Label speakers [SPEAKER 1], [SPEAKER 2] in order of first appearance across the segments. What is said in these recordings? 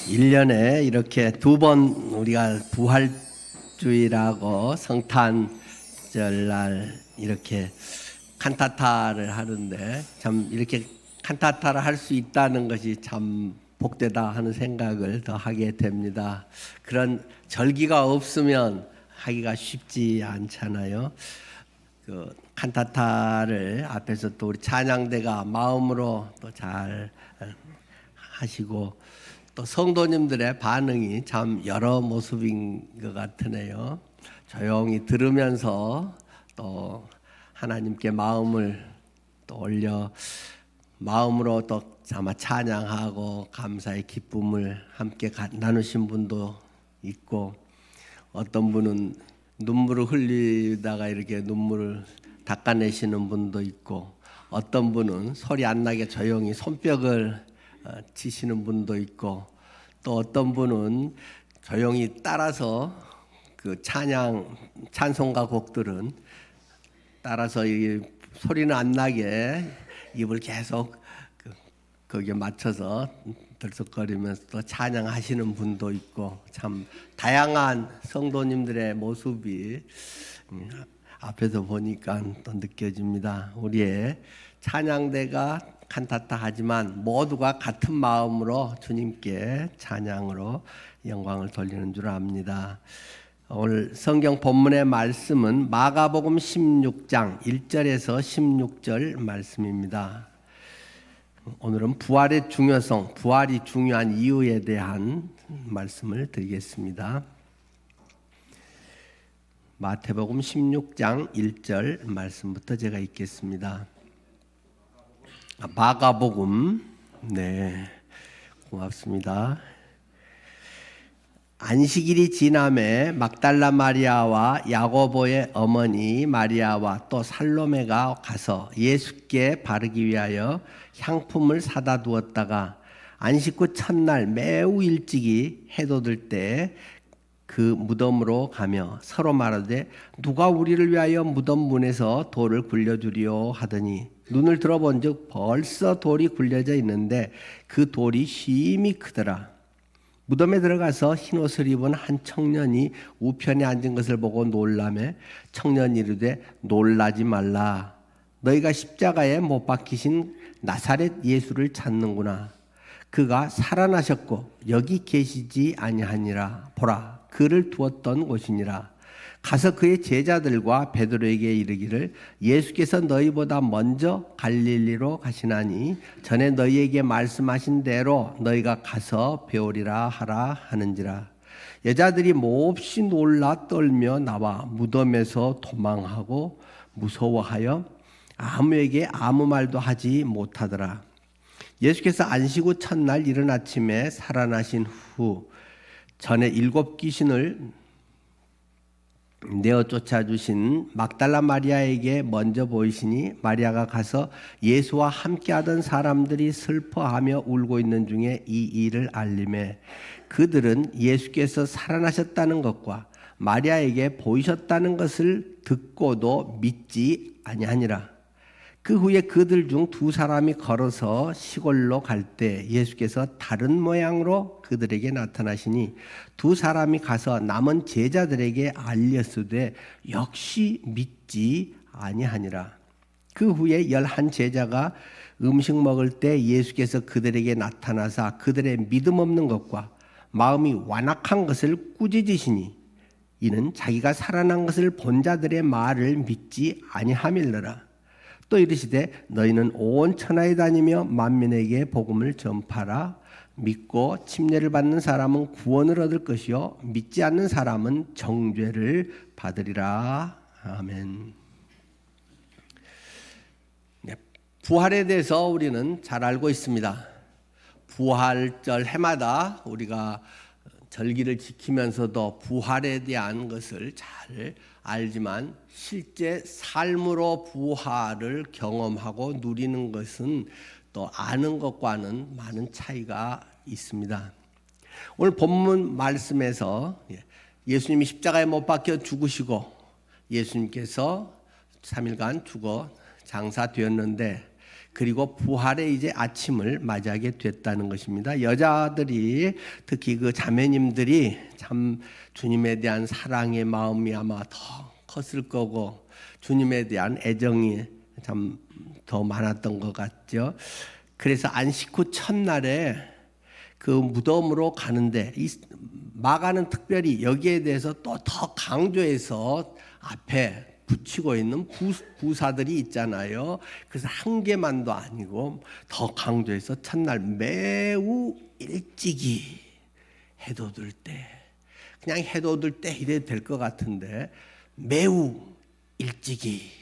[SPEAKER 1] 1년에 이렇게 두 번 우리가 부활주일하고 성탄절날 이렇게 칸타타를 하는데 참 이렇게 칸타타를 할 수 있다는 것이 참 복되다 하는 생각을 더 하게 됩니다. 그런 절기가 없으면 하기가 쉽지 않잖아요. 그 칸타타를 앞에서 또 우리 찬양대가 마음으로 또 잘 하시고 또 성도님들의 반응이 참 여러 모습인 것 같으네요. 조용히 들으면서 또 하나님께 마음을 또 올려 마음으로 또 아마 찬양하고 감사의 기쁨을 함께 나누신 분도 있고, 어떤 분은 눈물을 흘리다가 이렇게 눈물을 닦아내시는 분도 있고, 어떤 분은 소리 안 나게 조용히 손뼉을 치시는 분도 있고, 또 어떤 분은 조용히 따라서 그 찬송가 곡들은 따라서 이 소리는 안 나게 입을 계속 거기에 맞춰서 들썩거리면서 또 찬양하시는 분도 있고, 참 다양한 성도님들의 모습이 앞에서 보니까 또 느껴집니다. 우리의 찬양대가 칸타타 하지만 모두가 같은 마음으로 주님께 찬양으로 영광을 돌리는 줄 압니다. 오늘 성경 본문의 말씀은 마가복음 16장 1절에서 16절 말씀입니다. 오늘은 부활의 중요성, 부활이 중요한 이유에 대한 말씀을 드리겠습니다. 마태복음 16장 1절 말씀부터 제가 읽겠습니다. 마가복음, 네, 고맙습니다. 안식일이 지남에 막달라 마리아와 야고보의 어머니 마리아와 또 살로메가 가서 예수께 바르기 위하여 향품을 사다 두었다가 안식 후 첫날 매우 일찍이 해도 들 때 그 무덤으로 가며 서로 말하되 누가 우리를 위하여 무덤 문에서 돌을 굴려주리오 하더니 눈을 들어본즉 벌써 돌이 굴려져 있는데 그 돌이 심히 크더라. 무덤에 들어가서 흰옷을 입은 한 청년이 우편에 앉은 것을 보고 놀라매 청년이 이르되 놀라지 말라. 너희가 십자가에 못 박히신 나사렛 예수를 찾는구나. 그가 살아나셨고 여기 계시지 아니하니라. 보라, 그를 두었던 곳이니라. 가서 그의 제자들과 베드로에게 이르기를 예수께서 너희보다 먼저 갈릴리로 가시나니 전에 너희에게 말씀하신 대로 너희가 가서 배우리라 하라 하는지라. 여자들이 몹시 놀라 떨며 나와 무덤에서 도망하고 무서워하여 아무에게 아무 말도 하지 못하더라. 예수께서 안식 후 첫날 이른 아침에 살아나신 후 전에 7 귀신을 내어 쫓아주신 막달라 마리아에게 먼저 보이시니 마리아가 가서 예수와 함께하던 사람들이 슬퍼하며 울고 있는 중에 이 일을 알림해 그들은 예수께서 살아나셨다는 것과 마리아에게 보이셨다는 것을 듣고도 믿지 아니하니라. 그 후에 그들 중 2 사람이 걸어서 시골로 갈 때 예수께서 다른 모양으로 그들에게 나타나시니 2 사람이 가서 남은 제자들에게 알렸으되 역시 믿지 아니하니라. 그 후에 11 제자가 음식 먹을 때 예수께서 그들에게 나타나사 그들의 믿음 없는 것과 마음이 완악한 것을 꾸짖으시니 이는 자기가 살아난 것을 본 자들의 말을 믿지 아니함일러라. 또 이르시되 너희는 온 천하에 다니며 만민에게 복음을 전파라. 믿고 침례를 받는 사람은 구원을 얻을 것이요 믿지 않는 사람은 정죄를 받으리라. 아멘. 네, 부활에 대해서 우리는 잘 알고 있습니다. 부활절 해마다 우리가 절기를 지키면서도 부활에 대한 것을 잘 알지만 실제 삶으로 부활을 경험하고 누리는 것은 또 아는 것과는 많은 차이가 있습니다. 오늘 본문 말씀에서 예수님이 십자가에 못 박혀 죽으시고 예수님께서 3일간 죽어 장사되었는데 그리고 부활의 이제 아침을 맞이하게 됐다는 것입니다. 여자들이 특히 그 자매님들이 참 주님에 대한 사랑의 마음이 아마 더 컸을 거고 주님에 대한 애정이 참 더 많았던 것 같죠. 그래서 안식 후 첫날에 그 무덤으로 가는데 이 마가는 특별히 여기에 대해서 또 더 강조해서 앞에 붙이고 있는 부사들이 있잖아요. 그래서 한 개만도 아니고 더 강조해서 첫날 매우 일찍이 해도 들 때, 그냥 해도 들 때 이래도 될 것 같은데 매우 일찍이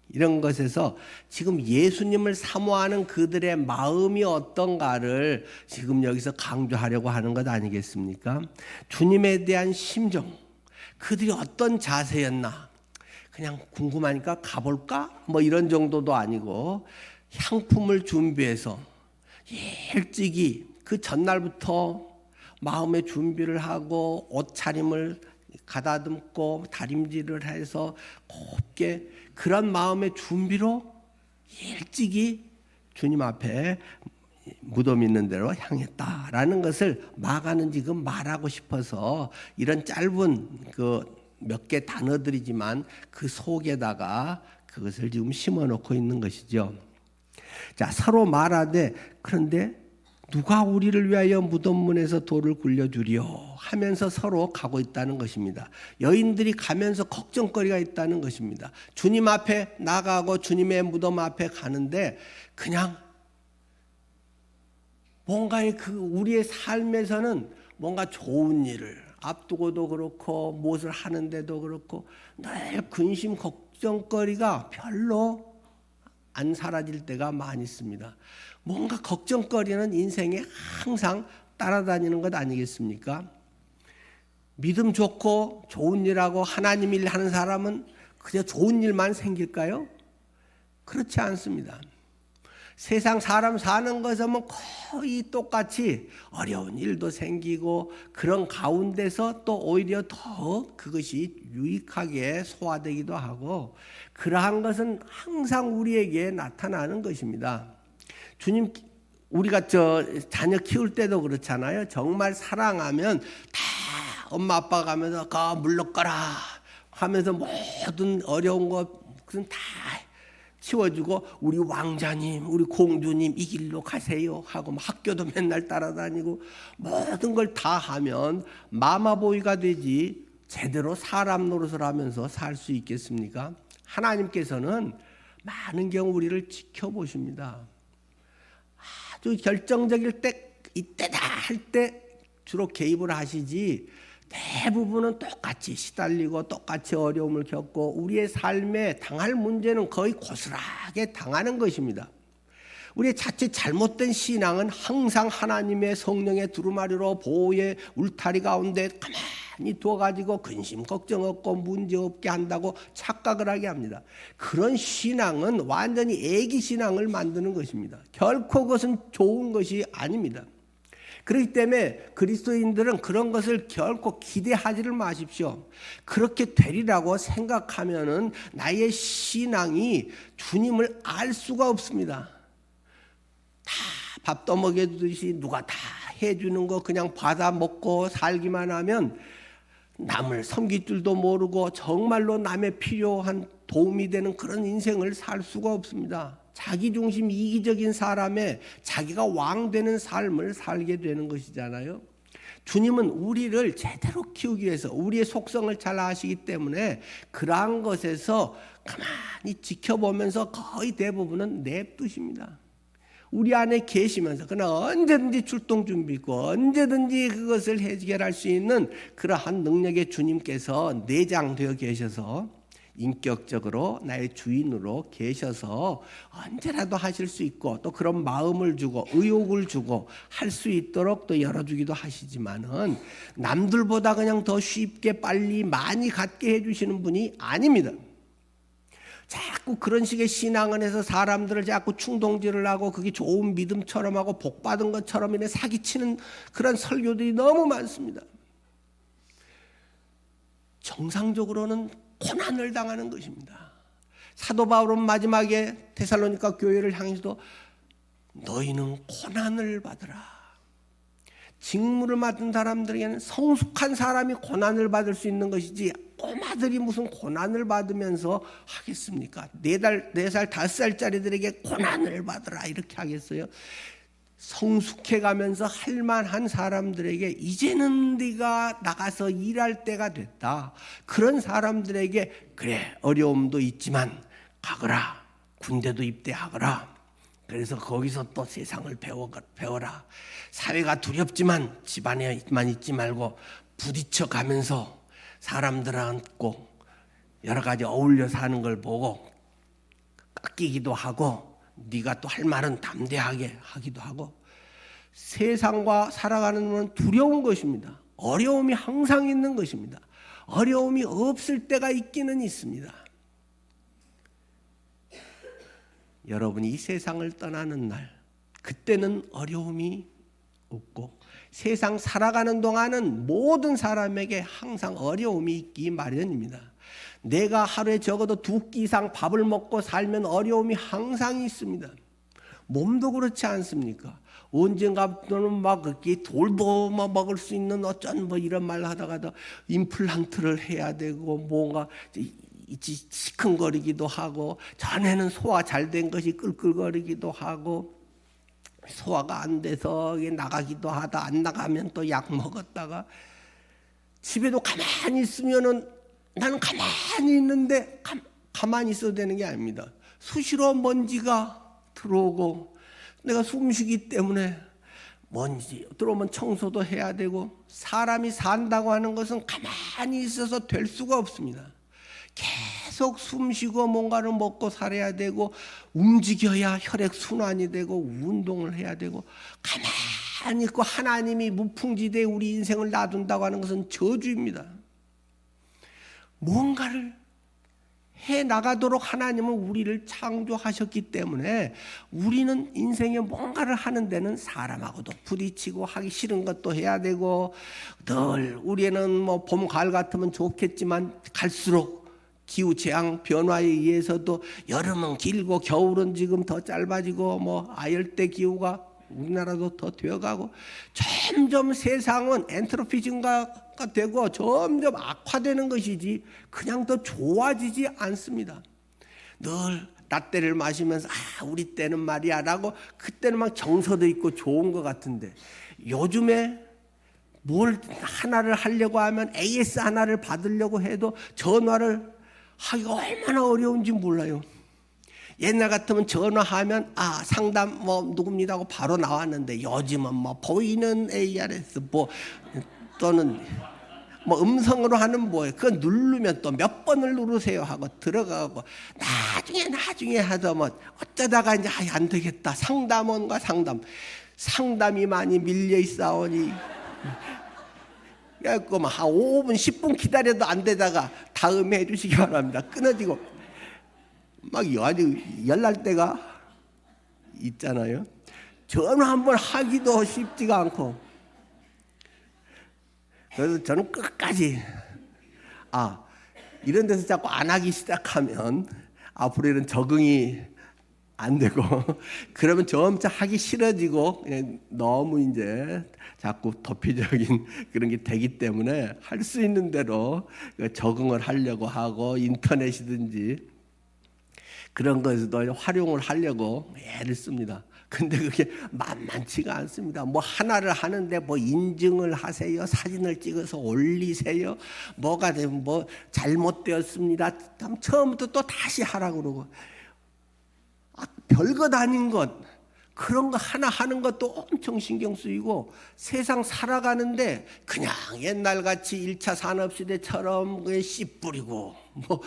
[SPEAKER 1] 이런 것에서 지금 예수님을 사모하는 그들의 마음이 어떤가를 지금 여기서 강조하려고 하는 것 아니겠습니까? 주님에 대한 심정, 그들이 어떤 자세였나 그냥 궁금하니까 가볼까? 뭐 이런 정도도 아니고 향품을 준비해서 일찍이 그 전날부터 마음의 준비를 하고 옷차림을 가다듬고 다림질을 해서 곱게 그런 마음의 준비로 일찍이 주님 앞에 무덤 있는 데로 향했다라는 것을 마가는 지금 말하고 싶어서 이런 짧은 그 몇 개 단어들이지만 그 속에다가 그것을 지금 심어놓고 있는 것이죠. 자, 서로 말하되 그런데 누가 우리를 위하여 무덤문에서 돌을 굴려주리요 하면서 서로 가고 있다는 것입니다. 여인들이 가면서 걱정거리가 있다는 것입니다. 주님 앞에 나가고 주님의 무덤 앞에 가는데 그냥 뭔가 그 우리의 삶에서는 뭔가 좋은 일을 앞두고도 그렇고 무엇을 하는데도 그렇고 늘 근심 걱정거리가 별로 안 사라질 때가 많이 있습니다. 뭔가 걱정거리는 인생에 항상 따라다니는 것 아니겠습니까? 믿음 좋고 좋은 일하고 하나님 일 하는 사람은 그저 좋은 일만 생길까요? 그렇지 않습니다. 세상 사람 사는 것은 거의 똑같이 어려운 일도 생기고 그런 가운데서 또 오히려 더 그것이 유익하게 소화되기도 하고 그러한 것은 항상 우리에게 나타나는 것입니다. 주님, 우리가 자녀 키울 때도 그렇잖아요. 정말 사랑하면 다 엄마 아빠가 가면서 물러가라 하면서 모든 어려운 것은 다 치워주고 우리 왕자님, 우리 공주님 이 길로 가세요 하고 학교도 맨날 따라다니고 모든 걸 다 하면 마마보이가 되지 제대로 사람 노릇을 하면서 살 수 있겠습니까? 하나님께서는 많은 경우 우리를 지켜보십니다. 아주 결정적일 때 이때다 할 때 주로 개입을 하시지 대부분은 똑같이 시달리고 똑같이 어려움을 겪고 우리의 삶에 당할 문제는 거의 고스란하게 당하는 것입니다. 우리의 자칫 잘못된 신앙은 항상 하나님의 성령의 두루마리로 보호의 울타리 가운데 가만히 두어가지고 근심 걱정 없고 문제 없게 한다고 착각을 하게 합니다. 그런 신앙은 완전히 애기 신앙을 만드는 것입니다. 결코 그것은 좋은 것이 아닙니다. 그렇기 때문에 그리스도인들은 그런 것을 결코 기대하지를 마십시오. 그렇게 되리라고 생각하면은 나의 신앙이 주님을 알 수가 없습니다. 다 밥 떠먹여주듯이 누가 다 해주는 거 그냥 받아 먹고 살기만 하면 남을 섬길 줄도 모르고 정말로 남의 필요한 도움이 되는 그런 인생을 살 수가 없습니다. 자기중심 이기적인 사람의 자기가 왕 되는 삶을 살게 되는 것이잖아요. 주님은 우리를 제대로 키우기 위해서 우리의 속성을 잘 아시기 때문에 그러한 것에서 가만히 지켜보면서 거의 대부분은 냅두십니다. 우리 안에 계시면서 그러나 언제든지 출동 준비 있고 언제든지 그것을 해결할 수 있는 그러한 능력의 주님께서 내장되어 계셔서 인격적으로 나의 주인으로 계셔서 언제라도 하실 수 있고 또 그런 마음을 주고 의욕을 주고 할 수 있도록 또 열어주기도 하시지만은 남들보다 그냥 더 쉽게 빨리 많이 갖게 해주시는 분이 아닙니다. 자꾸 그런 식의 신앙을 해서 사람들을 자꾸 충동질을 하고 그게 좋은 믿음처럼 하고 복받은 것처럼 이렇게 사기치는 그런 설교들이 너무 많습니다. 정상적으로는 고난을 당하는 것입니다. 사도 바울은 마지막에 데살로니가 교회를 향해서도 너희는 고난을 받으라. 직무를 맡은 사람들에게는 성숙한 사람이 고난을 받을 수 있는 것이지 꼬마들이 무슨 고난을 받으면서 하겠습니까? 4살, 5살짜리들에게 고난을 받으라 이렇게 하겠어요? 성숙해가면서 할만한 사람들에게 이제는 네가 나가서 일할 때가 됐다. 그런 사람들에게 그래 어려움도 있지만 가거라. 군대도 입대하거라. 그래서 거기서 또 세상을 배워라. 사회가 두렵지만 집안에만 있지 말고 부딪혀 가면서 사람들하고 여러 가지 어울려 사는 걸 보고 깎이기도 하고 네가 또 할 말은 담대하게 하기도 하고. 세상과 살아가는 건 두려운 것입니다. 어려움이 항상 있는 것입니다. 어려움이 없을 때가 있기는 있습니다. 여러분이 이 세상을 떠나는 날, 그때는 어려움이 없고 세상 살아가는 동안은 모든 사람에게 항상 어려움이 있기 마련입니다. 내가 하루에 적어도 2끼 이상 밥을 먹고 살면 어려움이 항상 있습니다. 몸도 그렇지 않습니까? 언젠가부터는 막 그렇게 돌도 먹을 수 있는 어쩐 뭐 이런 말 하다가도 임플란트를 해야 되고 뭔가 시큰거리기도 하고, 전에는 소화 잘 된 것이 끌끌거리기도 하고, 소화가 안 돼서 나가기도 하다 안 나가면 또 약 먹었다가, 집에도 가만히 있으면은 나는 가만히 있는데 가만히 있어도 되는 게 아닙니다. 수시로 먼지가 들어오고 내가 숨쉬기 때문에 먼지 들어오면 청소도 해야 되고, 사람이 산다고 하는 것은 가만히 있어서 될 수가 없습니다. 계속 숨쉬고 뭔가를 먹고 살아야 되고 움직여야 혈액 순환이 되고 운동을 해야 되고, 가만히 있고 하나님이 무풍지대에 우리 인생을 놔둔다고 하는 것은 저주입니다. 뭔가를 해나가도록 하나님은 우리를 창조하셨기 때문에 우리는 인생에 뭔가를 하는 데는 사람하고도 부딪히고 하기 싫은 것도 해야 되고, 늘 우리는 뭐 봄, 가을 같으면 좋겠지만 갈수록 기후 재앙 변화에 의해서도 여름은 길고 겨울은 지금 더 짧아지고 뭐 아열대 기후가 우리나라도 더 되어가고, 점점 세상은 엔트로피 증가가 되고 점점 악화되는 것이지 그냥 더 좋아지지 않습니다. 늘 라떼를 마시면서 우리 때는 말이야 라고 그때는 막 정서도 있고 좋은 것 같은데, 요즘에 뭘 하나를 하려고 하면 AS 하나를 받으려고 해도 전화를 하기가 얼마나 어려운지 몰라요. 옛날 같으면 전화하면 상담 뭐 누굽니다 하고 바로 나왔는데, 요즘은 뭐 보이는 ARS 뭐 또는 뭐 음성으로 하는 뭐예요. 그거 누르면 또 몇 번을 누르세요 하고 들어가고, 나중에 하다 뭐 어쩌다가 이제 안 되겠다. 상담원과 상담이 많이 밀려 있사오니 그래갖고 한 5분 10분 기다려도 안 되다가 다음에 해주시기 바랍니다. 끊어지고 막 아주 열날 때가 있잖아요. 전화 한번 하기도 쉽지가 않고, 그래서 저는 끝까지 이런 데서 자꾸 안 하기 시작하면 앞으로는 적응이 안 되고 그러면 점차 하기 싫어지고 그냥 너무 이제 자꾸 도피적인 그런 게 되기 때문에 할 수 있는 대로 적응을 하려고 하고, 인터넷이든지 그런 것에도 활용을 하려고 애를 씁니다. 근데 그게 만만치가 않습니다. 뭐 하나를 하는데 뭐 인증을 하세요, 사진을 찍어서 올리세요, 뭐가 되면 뭐 잘못되었습니다, 처음부터 또 다시 하라고 그러고, 별것 아닌 것 그런 거 하나 하는 것도 엄청 신경 쓰이고, 세상 살아가는데 그냥 옛날같이 1차 산업시대처럼 씨 뿌리고 뭐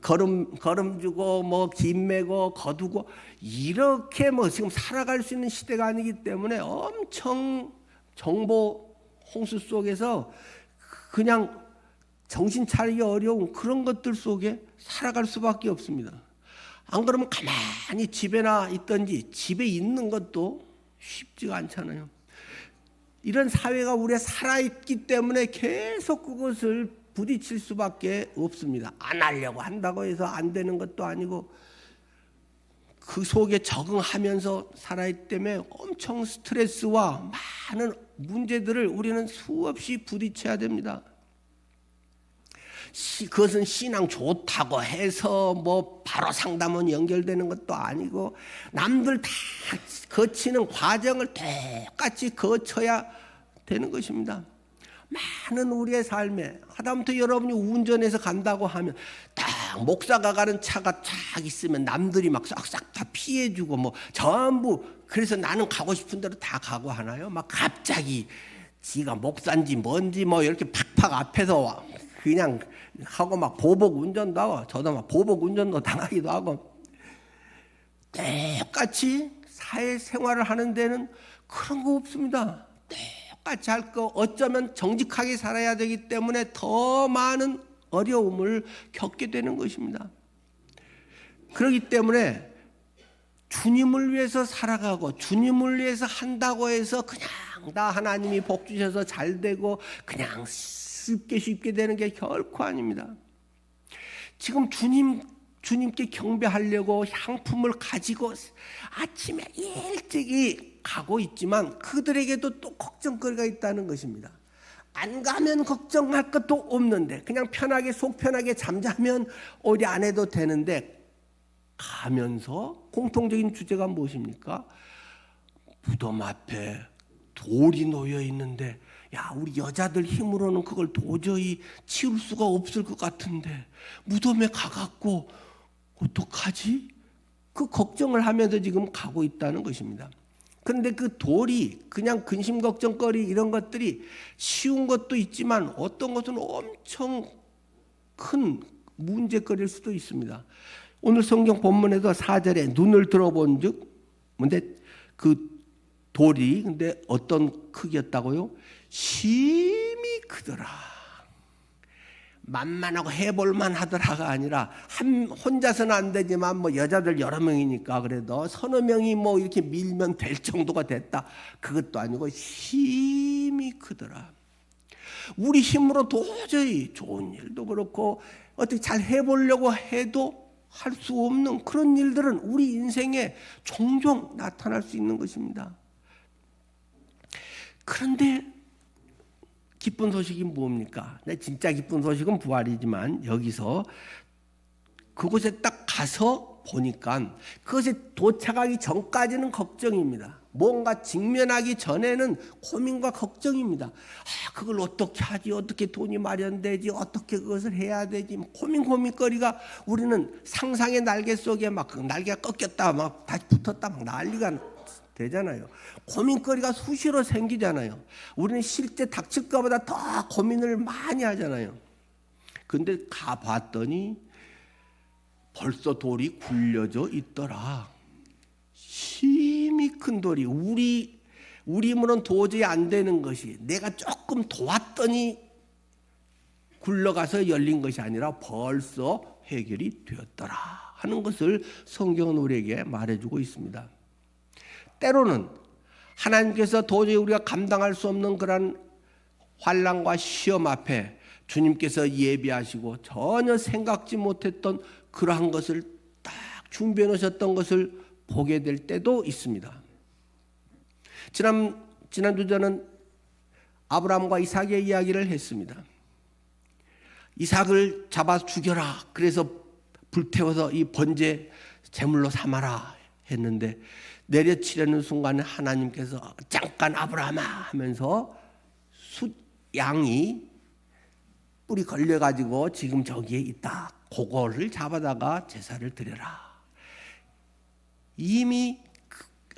[SPEAKER 1] 걸음 주고 뭐 김 메고 거두고 이렇게 뭐 지금 살아갈 수 있는 시대가 아니기 때문에 엄청 정보 홍수 속에서 그냥 정신 차리기 어려운 그런 것들 속에 살아갈 수밖에 없습니다. 안 그러면 가만히 집에나 있든지, 집에 있는 것도 쉽지가 않잖아요. 이런 사회가 우리가 살아있기 때문에 계속 그것을 부딪힐 수밖에 없습니다. 안 하려고 한다고 해서 안 되는 것도 아니고 그 속에 적응하면서 살아있기 때문에 엄청 스트레스와 많은 문제들을 우리는 수없이 부딪혀야 됩니다. 그것은 신앙 좋다고 해서 뭐 바로 상담원 연결되는 것도 아니고 남들 다 거치는 과정을 똑같이 거쳐야 되는 것입니다. 많은 우리의 삶에 하다못해 여러분이 운전해서 간다고 하면 딱 목사가 가는 차가 쫙 있으면 남들이 막 싹싹 다 피해주고 뭐 전부 그래서 나는 가고 싶은 대로 다 가고 하나요? 막 갑자기 지가 목사인지 뭔지 뭐 이렇게 팍팍 앞에서 그냥 하고 막 보복 운전도 하고 저도 막 보복 운전도 당하기도 하고 똑같이 사회생활을 하는 데는 그런 거 없습니다. 똑같이 할 거 어쩌면 정직하게 살아야 되기 때문에 더 많은 어려움을 겪게 되는 것입니다. 그렇기 때문에 주님을 위해서 살아가고 주님을 위해서 한다고 해서 그냥 다 하나님이 복 주셔서 잘 되고 그냥 쉽게 되는 게 결코 아닙니다. 지금 주님께 경배하려고 향품을 가지고 아침에 일찍이 가고 있지만 그들에게도 또 걱정거리가 있다는 것입니다. 안 가면 걱정할 것도 없는데 그냥 편하게 속 편하게 잠자면 어디 안 해도 되는데 가면서 공통적인 주제가 무엇입니까? 무덤 앞에 돌이 놓여 있는데 야 우리 여자들 힘으로는 그걸 도저히 치울 수가 없을 것 같은데 무덤에 가갖고 어떡하지? 그 걱정을 하면서 지금 가고 있다는 것입니다. 그런데 그 돌이 그냥 근심 걱정거리 이런 것들이 쉬운 것도 있지만 어떤 것은 엄청 큰 문제거리일 수도 있습니다. 오늘 성경 본문에도 4절에 눈을 들어본즉 근데 그 돌이 근데 어떤 크기였다고요? 심히 크더라. 만만하고 해볼만 하더라가 아니라 혼자서는 안 되지만 뭐 여자들 여러 명이니까 그래도 서너 명이 뭐 이렇게 밀면 될 정도가 됐다. 그것도 아니고 힘이 크더라. 우리 힘으로 도저히 좋은 일도 그렇고 어떻게 잘 해보려고 해도 할 수 없는 그런 일들은 우리 인생에 종종 나타날 수 있는 것입니다. 그런데 기쁜 소식이 뭡니까? 진짜 기쁜 소식은 부활이지만 여기서 그곳에 딱 가서 보니까 그것에 도착하기 전까지는 걱정입니다. 뭔가 직면하기 전에는 고민과 걱정입니다. 그걸 어떻게 하지? 어떻게 돈이 마련되지? 어떻게 그것을 해야 되지? 고민거리가 우리는 상상의 날개 속에 막 날개가 꺾였다 막 다시 붙었다 막 난리가 되잖아요. 고민거리가 수시로 생기잖아요. 우리는 실제 닥칠 것보다 더 고민을 많이 하잖아요. 근데 가봤더니 벌써 돌이 굴려져 있더라. 힘이 큰 돌이 우리 힘으로는 도저히 안 되는 것이 내가 조금 도왔더니 굴러가서 열린 것이 아니라 벌써 해결이 되었더라 하는 것을 성경은 우리에게 말해주고 있습니다. 때로는 하나님께서 도저히 우리가 감당할 수 없는 그런 환난과 시험 앞에 주님께서 예비하시고 전혀 생각지 못했던 그러한 것을 딱 준비해 놓으셨던 것을 보게 될 때도 있습니다. 지난주 저는 아브라함과 이삭의 이야기를 했습니다. 이삭을 잡아 죽여라. 그래서 불태워서 이 번제 제물로 삼아라 했는데 내려치려는 순간에 하나님께서 잠깐 아브라함아 하면서 양이 뿔이 걸려가지고 지금 저기에 있다. 그거를 잡아다가 제사를 드려라. 이미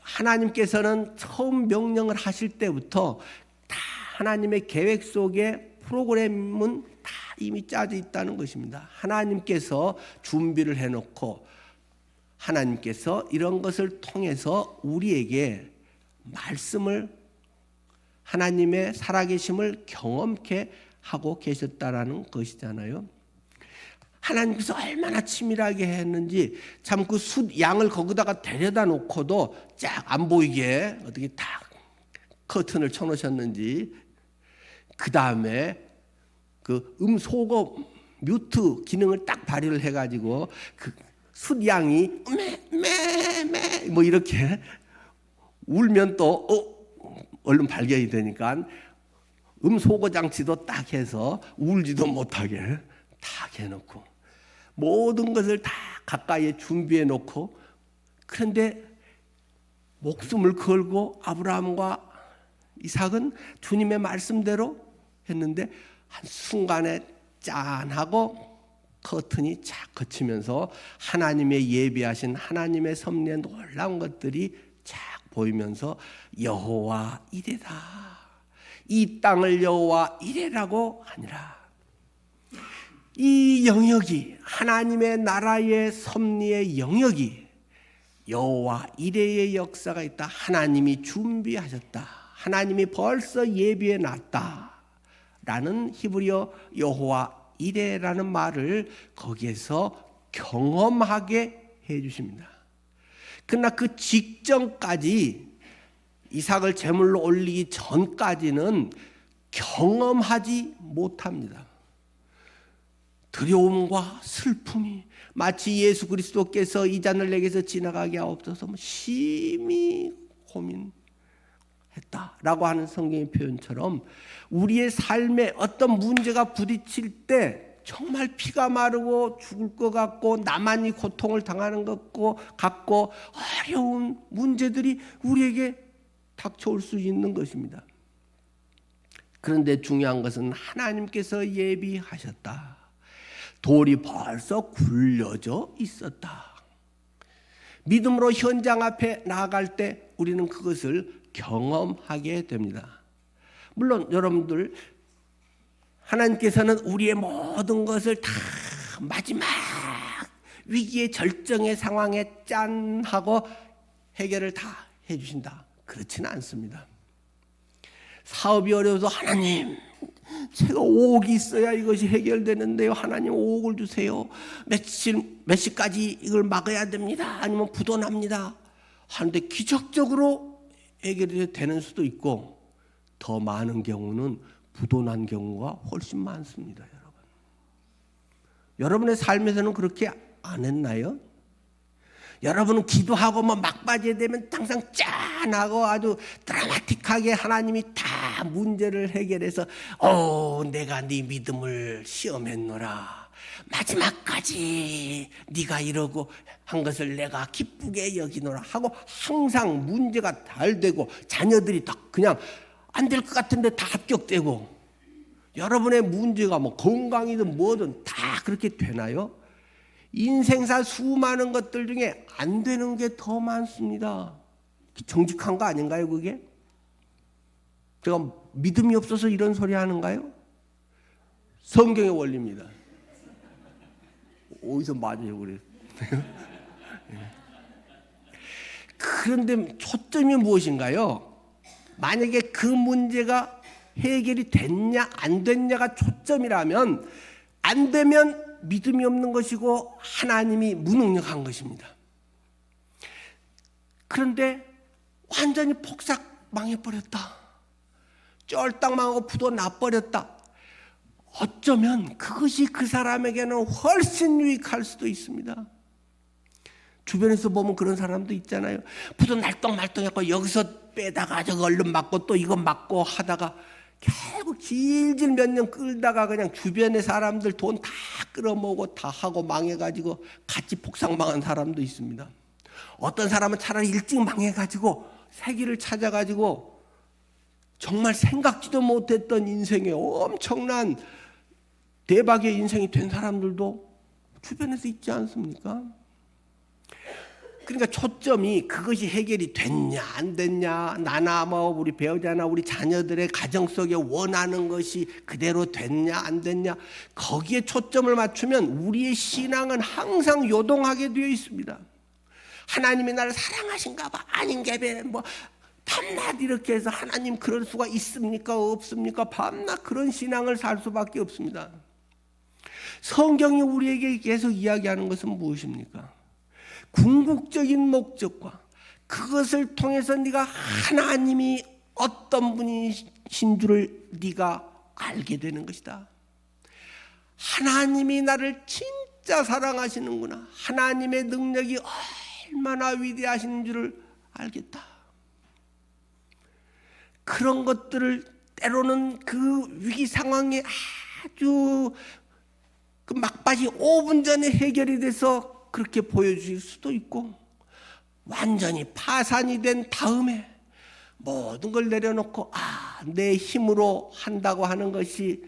[SPEAKER 1] 하나님께서는 처음 명령을 하실 때부터 다 하나님의 계획 속에 프로그램은 다 이미 짜져 있다는 것입니다. 하나님께서 준비를 해놓고 하나님께서 이런 것을 통해서 우리에게 말씀을 하나님의 살아계심을 경험케 하고 계셨다라는 것이잖아요. 하나님께서 얼마나 치밀하게 했는지 참 그 양을 거기다가 데려다 놓고도 쫙 안 보이게 어떻게 딱 커튼을 쳐놓으셨는지 그 다음에 그 음소거 뮤트 기능을 딱 발휘를 해가지고 그 숫양이 매매매 뭐 이렇게 울면 또 얼른 발견이 되니까 음소거 장치도 딱 해서 울지도 못하게 딱 해놓고 모든 것을 다 가까이에 준비해 놓고, 그런데 목숨을 걸고 아브라함과 이삭은 주님의 말씀대로 했는데 한순간에 짠하고 커튼이 착 거치면서 하나님의 예비하신 하나님의 섭리의 놀라운 것들이 착 보이면서 여호와 이레다, 이 땅을 여호와 이레라고 하니라. 이 영역이, 하나님의 나라의 섭리의 영역이 여호와 이레의 역사가 있다. 하나님이 준비하셨다. 하나님이 벌써 예비해 놨다 라는 히브리어 여호와 이레라는 말을 거기에서 경험하게 해 주십니다. 그러나 그 직전까지, 이삭을 제물로 올리기 전까지는 경험하지 못합니다. 두려움과 슬픔이 마치 예수 그리스도께서 이 잔을 내게서 지나가게 하옵소서 심히 고민했다라고 하는 성경의 표현처럼 우리의 삶에 어떤 문제가 부딪힐 때 정말 피가 마르고 죽을 것 같고 나만이 고통을 당하는 것 같고 어려운 문제들이 우리에게 닥쳐올 수 있는 것입니다. 그런데 중요한 것은 하나님께서 예비하셨다. 돌이 벌써 굴려져 있었다. 믿음으로 현장 앞에 나아갈 때 우리는 그것을 경험하게 됩니다. 물론 여러분들, 하나님께서는 우리의 모든 것을 다 마지막 위기의 절정의 상황에 짠 하고 해결을 다 해주신다, 그렇지는 않습니다. 사업이 어려워서 하나님, 제가 5억이 있어야 이것이 해결되는데요, 하나님 5억을 주세요. 몇 시까지 이걸 막아야 됩니다. 아니면 부도납니다 하는데 기적적으로 해결이 되는 수도 있고, 더 많은 경우는 부도난 경우가 훨씬 많습니다. 여러분의 삶에서는 그렇게 안 했나요? 여러분은 기도하고 뭐 막바지에 되면 항상 짠하고 아주 드라마틱하게 하나님이 다 문제를 해결해서 내가 네 믿음을 시험했노라, 마지막까지 네가 이러고 한 것을 내가 기쁘게 여기노라 하고 항상 문제가 잘 되고 자녀들이 다 그냥 안 될 것 같은데 다 합격되고, 여러분의 문제가 뭐 건강이든 뭐든 다 그렇게 되나요? 인생사 수많은 것들 중에 안 되는 게 더 많습니다. 정직한 거 아닌가요, 그게? 제가 믿음이 없어서 이런 소리 하는가요? 성경의 원리입니다. 어디서 맞아요, 그래? 그런데 초점이 무엇인가요? 만약에 그 문제가 해결이 됐냐 안 됐냐가 초점이라면, 안 되면 믿음이 없는 것이고 하나님이 무능력한 것입니다. 그런데 완전히 폭삭 망해버렸다, 쫄딱 망하고 부도 나버렸다, 어쩌면 그것이 그 사람에게는 훨씬 유익할 수도 있습니다. 주변에서 보면 그런 사람도 있잖아요. 부도 날똥말똥했고 여기서 빼다가 저거 얼른 맞고 또 이거 맞고 하다가 결국 질질 몇 년 끌다가 그냥 주변의 사람들 돈 다 끌어모으고 다 하고 망해가지고 같이 폭삭망한 사람도 있습니다. 어떤 사람은 차라리 일찍 망해가지고 새길을 찾아가지고 정말 생각지도 못했던 인생에 엄청난 대박의 인생이 된 사람들도 주변에서 있지 않습니까? 그러니까 초점이 그것이 해결이 됐냐 안 됐냐, 나나 뭐 우리 배우자나 우리 자녀들의 가정 속에 원하는 것이 그대로 됐냐 안 됐냐, 거기에 초점을 맞추면 우리의 신앙은 항상 요동하게 되어 있습니다. 하나님이 나를 사랑하신가 봐, 아닌가 봐, 뭐 밤낮 이렇게 해서 하나님 그럴 수가 있습니까 없습니까, 밤낮 그런 신앙을 살 수밖에 없습니다. 성경이 우리에게 계속 이야기하는 것은 무엇입니까? 궁극적인 목적과 그것을 통해서 네가 하나님이 어떤 분이신 줄을 네가 알게 되는 것이다. 하나님이 나를 진짜 사랑하시는구나. 하나님의 능력이 얼마나 위대하신 줄을 알겠다. 그런 것들을 때로는 그 위기 상황에 아주 그 막바지 5분 전에 해결이 돼서 그렇게 보여줄 수도 있고, 완전히 파산이 된 다음에 모든 걸 내려놓고 내 힘으로 한다고 하는 것이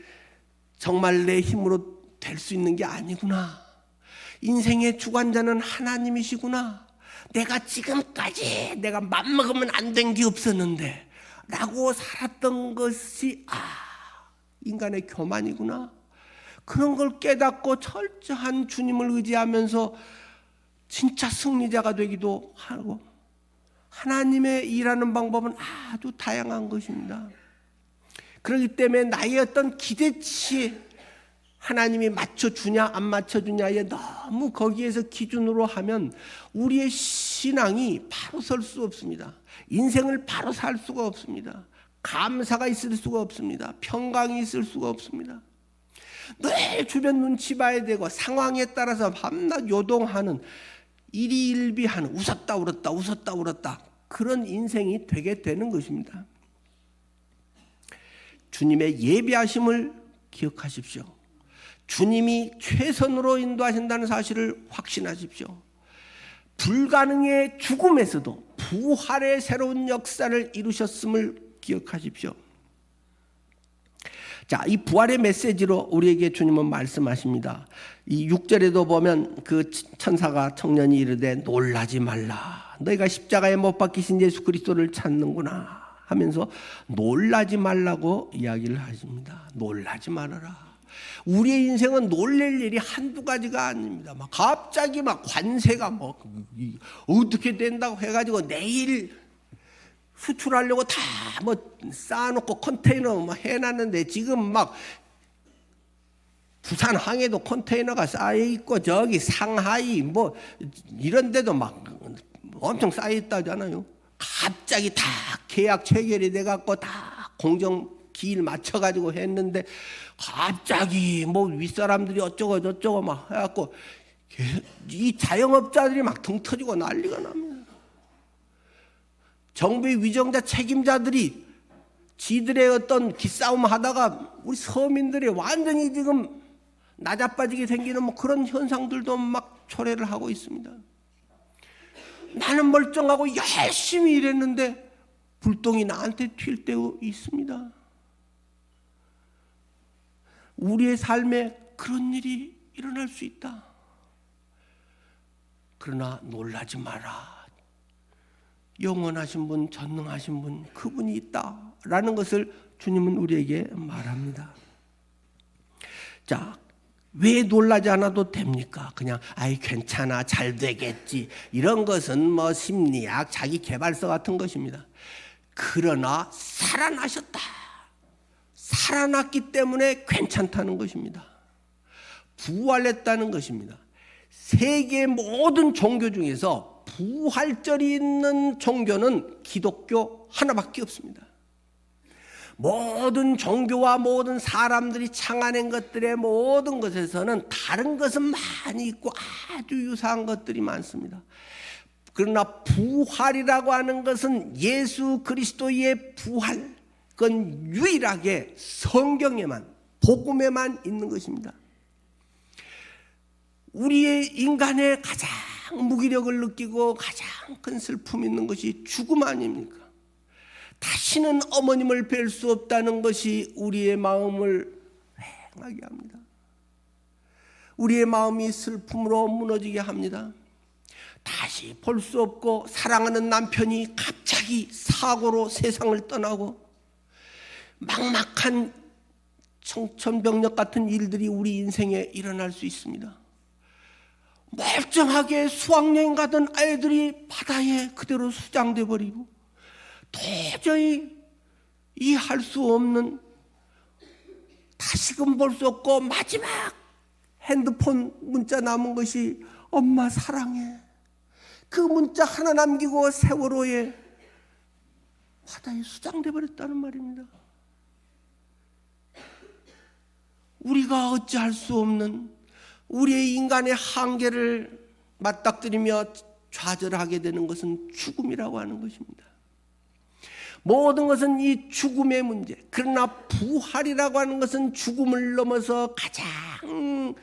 [SPEAKER 1] 정말 내 힘으로 될 수 있는 게 아니구나. 인생의 주관자는 하나님이시구나. 내가 지금까지 내가 맘먹으면 안 된 게 없었는데 라고 살았던 것이 인간의 교만이구나. 그런 걸 깨닫고 철저한 주님을 의지하면서 진짜 승리자가 되기도 하고, 하나님의 일하는 방법은 아주 다양한 것입니다. 그렇기 때문에 나의 어떤 기대치에 하나님이 맞춰주냐 안 맞춰주냐에 너무 거기에서 기준으로 하면 우리의 신앙이 바로 설 수 없습니다. 인생을 바로 살 수가 없습니다. 감사가 있을 수가 없습니다. 평강이 있을 수가 없습니다. 늘 주변 눈치 봐야 되고 상황에 따라서 밤낮 요동하는, 일희일비하는, 웃었다 울었다 웃었다 울었다, 그런 인생이 되게 되는 것입니다. 주님의 예비하심을 기억하십시오. 주님이 최선으로 인도하신다는 사실을 확신하십시오. 불가능의 죽음에서도 부활의 새로운 역사를 이루셨음을 기억하십시오. 자, 이 부활의 메시지로 우리에게 주님은 말씀하십니다. 이 6절에도 보면 그 천사가 청년이 이르되 놀라지 말라. 너희가 십자가에 못 박히신 예수 그리스도를 찾는구나 하면서 놀라지 말라고 이야기를 하십니다. 놀라지 말아라. 우리의 인생은 놀랄 일이 한두 가지가 아닙니다. 막 갑자기 막 관세가 뭐 어떻게 된다고 해가지고 내일 수출하려고 다 뭐 쌓아놓고 컨테이너 뭐 해놨는데 지금 막 부산 항에도 컨테이너가 쌓여 있고 저기 상하이 뭐 이런 데도 막 엄청 쌓여 있다잖아요. 갑자기 다 계약 체결이 돼갖고 다 공정 기일 맞춰가지고 했는데 갑자기 뭐 윗사람들이 어쩌고 저쩌고 막 해갖고 이 자영업자들이 막 등 터지고 난리가 납니다. 정부의 위정자 책임자들이 지들의 어떤 기싸움 하다가 우리 서민들이 완전히 지금 나자빠지게 생기는 뭐 그런 현상들도 막 초래를 하고 있습니다. 나는 멀쩡하고 열심히 일했는데 불똥이 나한테 튈 때도 있습니다. 우리의 삶에 그런 일이 일어날 수 있다. 그러나 놀라지 마라. 영원하신 분, 전능하신 분, 그분이 있다라는 것을 주님은 우리에게 말합니다. 자, 왜 놀라지 않아도 됩니까? 그냥 괜찮아, 잘 되겠지, 이런 것은 뭐 심리학, 자기 개발서 같은 것입니다. 그러나 살아나셨다. 살아났기 때문에 괜찮다는 것입니다. 부활했다는 것입니다. 세계 모든 종교 중에서 부활절이 있는 종교는 기독교 하나밖에 없습니다. 모든 종교와 모든 사람들이 창안한 것들의 모든 것에서는 다른 것은 많이 있고 아주 유사한 것들이 많습니다. 그러나 부활이라고 하는 것은 예수 그리스도의 부활, 그건 유일하게 성경에만, 복음에만 있는 것입니다. 우리의 인간의 가장 무기력을 느끼고 가장 큰 슬픔이 있는 것이 죽음 아닙니까? 다시는 어머님을 뵐 수 없다는 것이 우리의 마음을 휑하게 합니다. 우리의 마음이 슬픔으로 무너지게 합니다. 다시 볼 수 없고 사랑하는 남편이 갑자기 사고로 세상을 떠나고 막막한 청천벽력 같은 일들이 우리 인생에 일어날 수 있습니다. 멀쩡하게 수학여행 가던 아이들이 바다에 그대로 수장돼 버리고 도저히 이해할 수 없는, 다시금 볼 수 없고 마지막 핸드폰 문자 남은 것이 엄마 사랑해. 그 문자 하나 남기고 세월호에 바다에 수장돼 버렸다는 말입니다. 우리가 어찌할 수 없는 우리의 인간의 한계를 맞닥뜨리며 좌절하게 되는 것은 죽음이라고 하는 것입니다. 모든 것은 이 죽음의 문제. 그러나 부활이라고 하는 것은 죽음을 넘어서 가장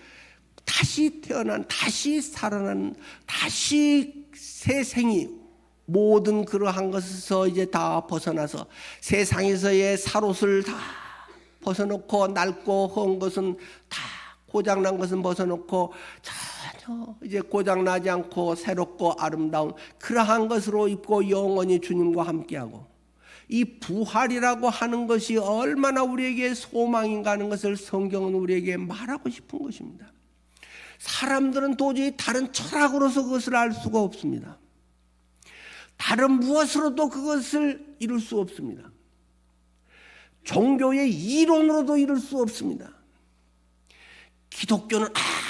[SPEAKER 1] 다시 태어난, 다시 살아난, 다시 새 생이, 모든 그러한 것에서 이제 다 벗어나서 세상에서의 살옷을 다 벗어놓고 낡고 헌 것은 다 고장난 것은 벗어놓고 전혀 이제 고장나지 않고 새롭고 아름다운 그러한 것으로 입고 영원히 주님과 함께하고, 이 부활이라고 하는 것이 얼마나 우리에게 소망인가 하는 것을 성경은 우리에게 말하고 싶은 것입니다. 사람들은 도저히 다른 철학으로서 그것을 알 수가 없습니다. 다른 무엇으로도 그것을 이룰 수 없습니다. 종교의 이론으로도 이룰 수 없습니다. 기독교는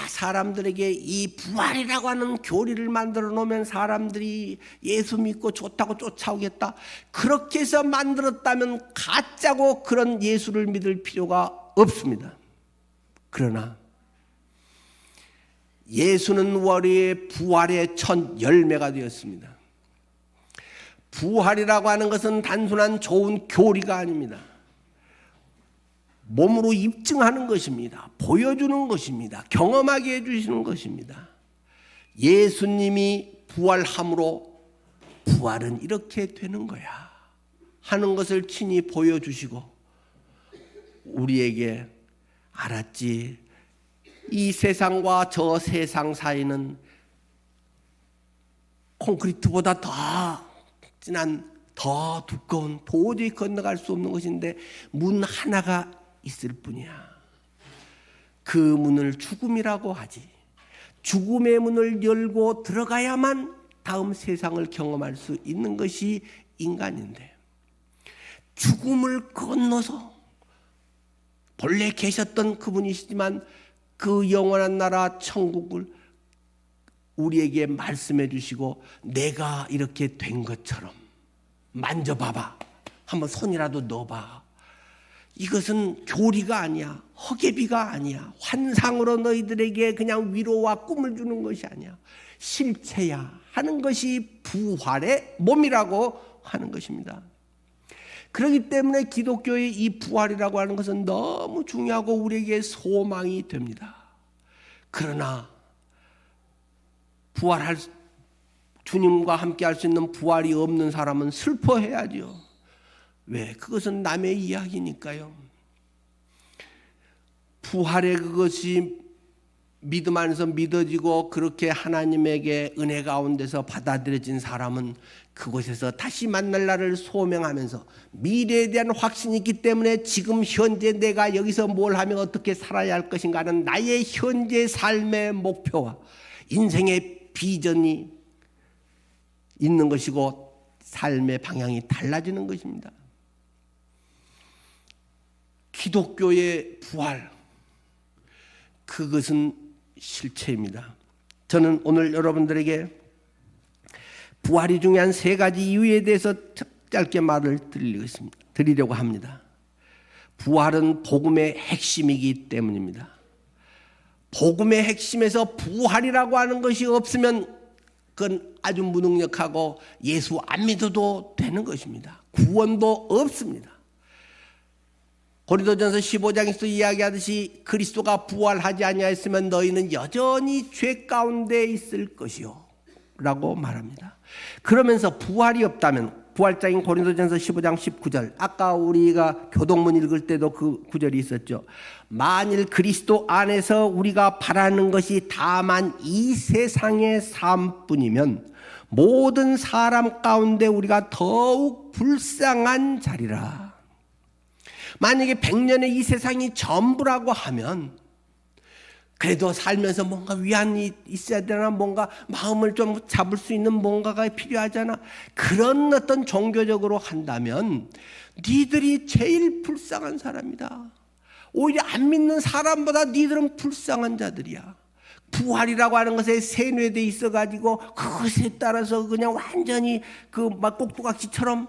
[SPEAKER 1] 사람들에게 이 부활이라고 하는 교리를 만들어 놓으면 사람들이 예수 믿고 좋다고 쫓아오겠다, 그렇게 해서 만들었다면 가짜고 그런 예수를 믿을 필요가 없습니다. 그러나 예수는 우리의 부활의 첫 열매가 되었습니다. 부활이라고 하는 것은 단순한 좋은 교리가 아닙니다. 몸으로 입증하는 것입니다. 보여주는 것입니다. 경험하게 해주시는 것입니다. 예수님이 부활함으로 부활은 이렇게 되는 거야 하는 것을 친히 보여주시고 우리에게, 알았지, 이 세상과 저 세상 사이는 콘크리트보다 더 진한, 더 두꺼운, 도저히 건너갈 수 없는 것인데 문 하나가 있을 뿐이야. 그 문을 죽음이라고 하지. 죽음의 문을 열고 들어가야만 다음 세상을 경험할 수 있는 것이 인간인데, 죽음을 건너서 본래 계셨던 그분이시지만 그 영원한 나라 천국을 우리에게 말씀해 주시고, 내가 이렇게 된 것처럼 만져봐봐, 한번 손이라도 넣어봐. 이것은 교리가 아니야, 허개비가 아니야, 환상으로 너희들에게 그냥 위로와 꿈을 주는 것이 아니야, 실체야 하는 것이 부활의 몸이라고 하는 것입니다. 그렇기 때문에 기독교의 이 부활이라고 하는 것은 너무 중요하고 우리에게 소망이 됩니다. 그러나 부활할, 주님과 함께 할 수 있는 부활이 없는 사람은 슬퍼해야죠. 왜? 그것은 남의 이야기니까요. 부활의 그것이 믿음 안에서 믿어지고 그렇게 하나님에게 은혜 가운데서 받아들여진 사람은 그곳에서 다시 만날 날을 소명하면서 미래에 대한 확신이 있기 때문에 지금 현재 내가 여기서 뭘 하면 어떻게 살아야 할 것인가 하는 나의 현재 삶의 목표와 인생의 비전이 있는 것이고 삶의 방향이 달라지는 것입니다. 기독교의 부활, 그것은 실체입니다. 저는 오늘 여러분들에게 부활이 중요한 세 가지 이유에 대해서 짧게 말을 드리려고 합니다. 부활은 복음의 핵심이기 때문입니다. 복음의 핵심에서 부활이라고 하는 것이 없으면 그건 아주 무능력하고 예수 안 믿어도 되는 것입니다. 구원도 없습니다. 고린도전서 15장에서 이야기하듯이 그리스도가 부활하지 아니하였으면 너희는 여전히 죄 가운데 있을 것이요 라고 말합니다. 그러면서 부활이 없다면, 부활장인 고린도전서 15장 19절, 아까 우리가 교동문 읽을 때도 그 구절이 있었죠. 만일 그리스도 안에서 우리가 바라는 것이 다만 이 세상의 삶뿐이면 모든 사람 가운데 우리가 더욱 불쌍한 자리라. 만약에 100년의 이 세상이 전부라고 하면 그래도 살면서 뭔가 위안이 있어야 되나, 뭔가 마음을 좀 잡을 수 있는 뭔가가 필요하잖아. 그런 어떤 종교적으로 한다면 니들이 제일 불쌍한 사람이다. 오히려 안 믿는 사람보다 니들은 불쌍한 자들이야. 부활이라고 하는 것에 세뇌돼 있어가지고 그것에 따라서 그냥 완전히 그 막 꼭두각시처럼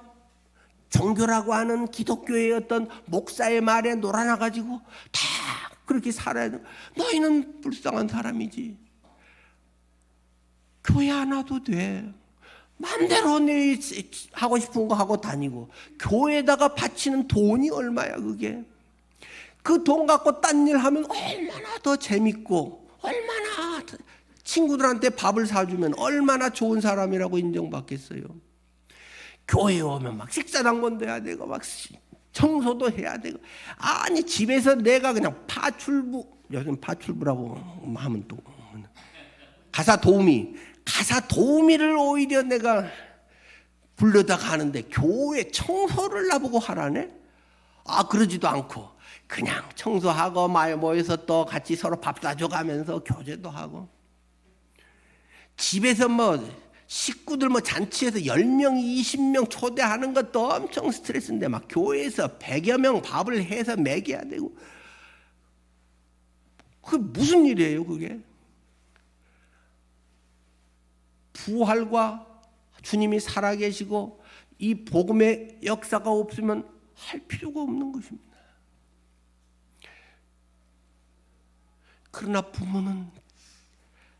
[SPEAKER 1] 종교라고 하는 기독교의 어떤 목사의 말에 놀아나가지고 다 그렇게 살아야 돼. 너희는 불쌍한 사람이지. 교회 안 와도 돼. 마음대로 내 하고 싶은 거 하고 다니고. 교회에다가 바치는 돈이 얼마야 그게. 그 돈 갖고 딴 일 하면 얼마나 더 재밌고 얼마나 친구들한테 밥을 사주면 얼마나 좋은 사람이라고 인정받겠어요. 교회에 오면 막 식사당번도 해야 되고 막 청소도 해야 되고. 아니 집에서 내가 그냥 파출부, 요즘 파출부라고 하면 또 가사 도우미를 오히려 내가 불러다가 하는데 교회 청소를 나보고 하라네? 그러지도 않고 그냥 청소하고 모여서 또 같이 서로 밥 사줘가면서 교제도 하고. 집에서 식구들 잔치에서 10명, 20명 초대하는 것도 엄청 스트레스인데 막 교회에서 100여 명 밥을 해서 먹여야 되고. 그게 무슨 일이에요 그게? 부활과 주님이 살아계시고 이 복음의 역사가 없으면 할 필요가 없는 것입니다. 그러나 부모는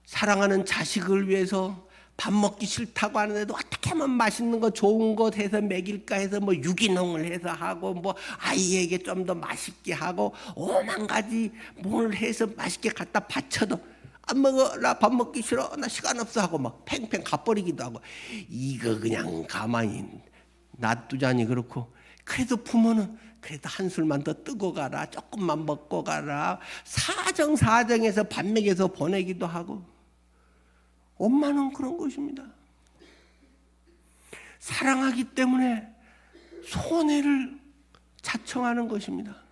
[SPEAKER 1] 사랑하는 자식을 위해서 밥 먹기 싫다고 하는데도 어떻게 하면 맛있는 거 좋은 거 해서 먹일까 해서 유기농을 해서 하고 아이에게 좀 더 맛있게 하고 오만 가지 뭘 해서 맛있게 갖다 바쳐도 안 먹어. 나 밥 먹기 싫어. 나 시간 없어 하고 팽팽 가버리기도 하고. 이거 그냥 가만히 놔두자니 그렇고. 그래도 부모는 그래도 한술만 더 뜨고 가라. 조금만 먹고 가라. 사정사정해서 밥 먹여서 보내기도 하고. 엄마는 그런 것입니다. 사랑하기 때문에 손해를 자청하는 것입니다.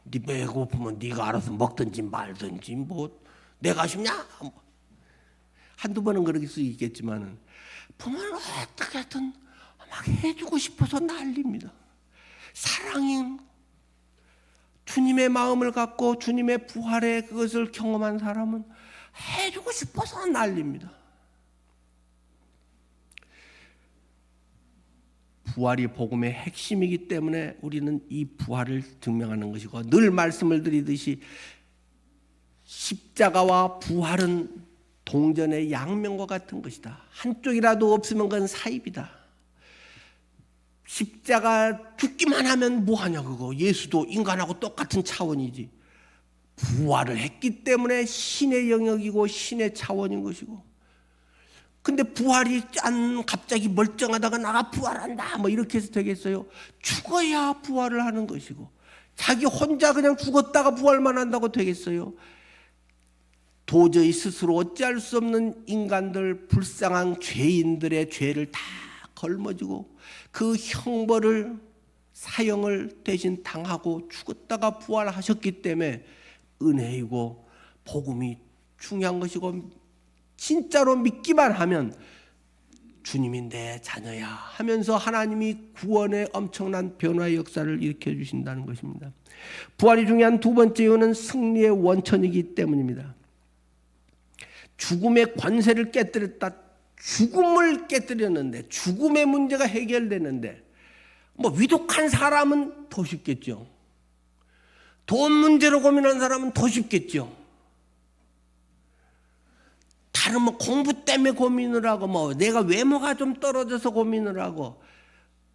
[SPEAKER 1] 네 배고프면 네가 알아서 먹든지 말든지 내가 싶냐? 한두 번은 그럴 수 있겠지만 부모는 어떻게 하든 막 해주고 싶어서 난립니다. 사랑인 주님의 마음을 갖고 주님의 부활의 그것을 경험한 사람은 해주고 싶어서 난립니다. 부활이 복음의 핵심이기 때문에 우리는 이 부활을 증명하는 것이고, 늘 말씀을 드리듯이 십자가와 부활은 동전의 양면과 같은 것이다. 한쪽이라도 없으면 그건 사입이다. 십자가 죽기만 하면 뭐하냐 그거. 예수도 인간하고 똑같은 차원이지. 부활을 했기 때문에 신의 영역이고 신의 차원인 것이고. 근데 부활이 갑자기 멀쩡하다가 나가 부활한다 이렇게 해서 되겠어요? 죽어야 부활을 하는 것이고, 자기 혼자 그냥 죽었다가 부활만 한다고 되겠어요? 도저히 스스로 어찌할 수 없는 인간들, 불쌍한 죄인들의 죄를 다 걸머지고 그 형벌을, 사형을 대신 당하고 죽었다가 부활하셨기 때문에 은혜이고 복음이 중요한 것이고, 진짜로 믿기만 하면 주님이 내 자녀야 하면서 하나님이 구원의 엄청난 변화의 역사를 일으켜 주신다는 것입니다. 부활이 중요한 두 번째 이유는 승리의 원천이기 때문입니다. 죽음의 권세를 깨뜨렸다. 죽음을 깨뜨렸는데, 죽음의 문제가 해결되는데 위독한 사람은 더 쉽겠죠. 돈 문제로 고민하는 사람은 더 쉽겠죠. 다른 공부 때문에 고민을 하고 내가 외모가 좀 떨어져서 고민을 하고